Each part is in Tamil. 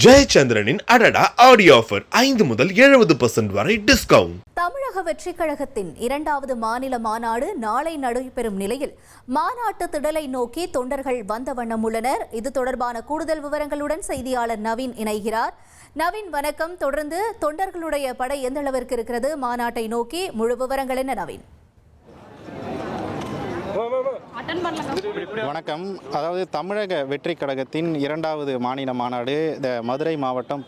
ஜெயச்சந்திரனின் அடடா ஆடியோ ஆஃபர் 5 முதல் 70% வரை டிஸ்கவுண்ட். தமிழக வெற்றிக் கழகத்தின் 2வது மாநில மாநாடு நாளை நடைபெறும் நிலையில் மாநாட்டு திடலை நோக்கி தொண்டர்கள் வந்த வண்ணம் உள்ளனர். இது தொடர்பான கூடுதல் விவரங்களுடன் செய்தியாளர் நவீன் இணைகிறார். நவீன் வணக்கம். தொடர்ந்து தொண்டர்களுடைய படை எந்த அளவிற்கு இருக்கிறது மாநாட்டை நோக்கி? முழு விவரங்கள் என்ன நவீன்? வணக்கம். அதாவது தமிழக வெற்றி கழகத்தின் 2வது மாநில மாநாடு இந்த மதுரை மாவட்டம்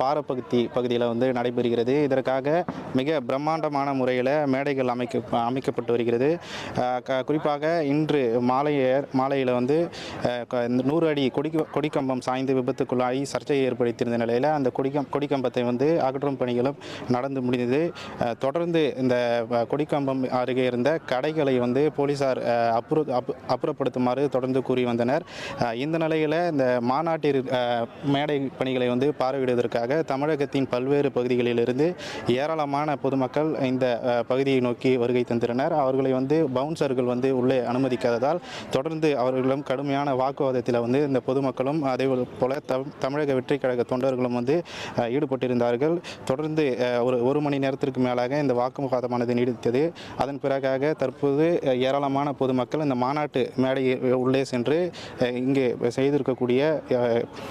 பகுதியில் நடைபெறுகிறது. இதற்காக மிக பிரம்மாண்டமான முறையில் மேடைகள் அமைக்கப்பட்டு வருகிறது. குறிப்பாக இன்று மாலையில் 100 அடி கொடிக்கம்பம் சாய்ந்து விபத்துக்குள்ளாகி சர்ச்சையை ஏற்படுத்தியிருந்த நிலையில் அந்த கொடிக்கம்பத்தை அகற்றும் பணிகளும் நடந்து முடிந்தது. தொடர்ந்து இந்த கொடிக்கம்பம் அருகே இருந்த கடைகளை போலீசார் அப்புறப்படுத்துமாறு தொடர்ந்து கூறி வந்தனர். இந்த நிலையில் இந்த மாநாட்டில் மேடை பணிகளை பார்வையிடுவதற்காக தமிழகத்தின் பல்வேறு பகுதிகளிலிருந்து ஏராளமான பொதுமக்கள் இந்த பகுதியை நோக்கி வருகை தந்திருந்தனர். அவர்களை பவுன்சர்கள் உள்ளே அனுமதிக்காததால் தொடர்ந்து அவர்களும் கடுமையான வாக்குவாதத்தில் இந்த பொதுமக்களும் அதே போல தமிழக வெற்றி கழக தொண்டர்களும் ஈடுபட்டிருந்தார்கள். தொடர்ந்து ஒரு மணி நேரத்திற்கு மேலாக இந்த வாக்குவாதமானது நீடித்தது. அதன் பிறகாக தற்போது ஏராளமான பொதுமக்கள் இந்த மாநாட்டு மேடை உள்ளே சென்று இங்கே செய்திருக்கக்கூடிய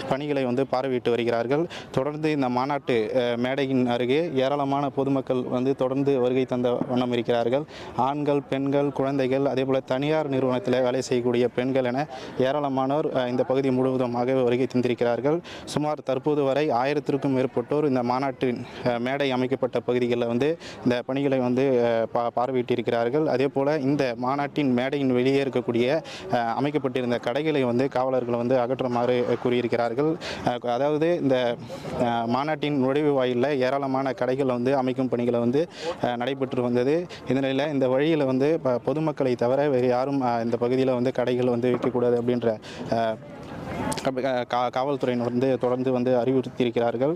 பணிகளை பார்வையிட்டு வருகிறார்கள். தொடர்ந்து இந்த மாநாட்டு மேடையின் அருகே ஏராளமான பொதுமக்கள் தொடர்ந்து வருகை தந்த வண்ணம் இருக்கிறார்கள். ஆண்கள், பெண்கள், குழந்தைகள், அதேபோல் தனியார் நிறுவனத்தில் வேலை செய்யக்கூடிய பெண்கள் என ஏராளமானோர் இந்த பகுதி முழுவதுமாக வருகை தந்திருக்கிறார்கள். சுமார் தற்போது வரை 1000க்கும் மேற்பட்டோர் இந்த மாநாட்டின் மேடை அமைக்கப்பட்ட பகுதிகளில் இந்த பணிகளை பார்வையிட்டிருக்கிறார்கள். அதே போல் இந்த மாநாட்டின் மேடையின் வெளியே இருக்கக்கூடிய அமைக்கப்பட்டிருந்த கடைகளை காவலர்கள் அகற்றுமாறு கூறியிருக்கிறார்கள். அதாவது இந்த மாநாட்டின் நுழைவு வாயிலில் ஏராளமான கடைகள் அமைக்கும் பணிகளை நடைபெற்று வந்தது. இதனில் இந்த வழியில் பொதுமக்களை தவிர வேறு யாரும் இந்த பகுதியில் கடைகள் வைக்கக்கூடாது அப்படின்ற காவல்துறையினர் தொடர்ந்து அறிவுறுத்தியிருக்கிறார்கள்.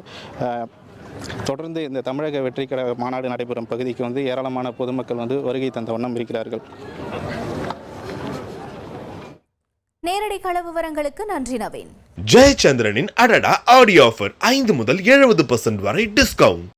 தொடர்ந்து இந்த தமிழக வெற்றி கழக மாநாடு நடைபெறும் பகுதிக்கு ஏராளமான பொதுமக்கள் வருகை தந்த வண்ணம் இருக்கிறார்கள். நேரடி கள விவரங்களுக்கு நன்றி நவீன். ஜெயச்சந்திரனின் அடடா ஆடியோ ஆஃபர் 5 முதல் 70% வரை டிஸ்கவுண்ட்.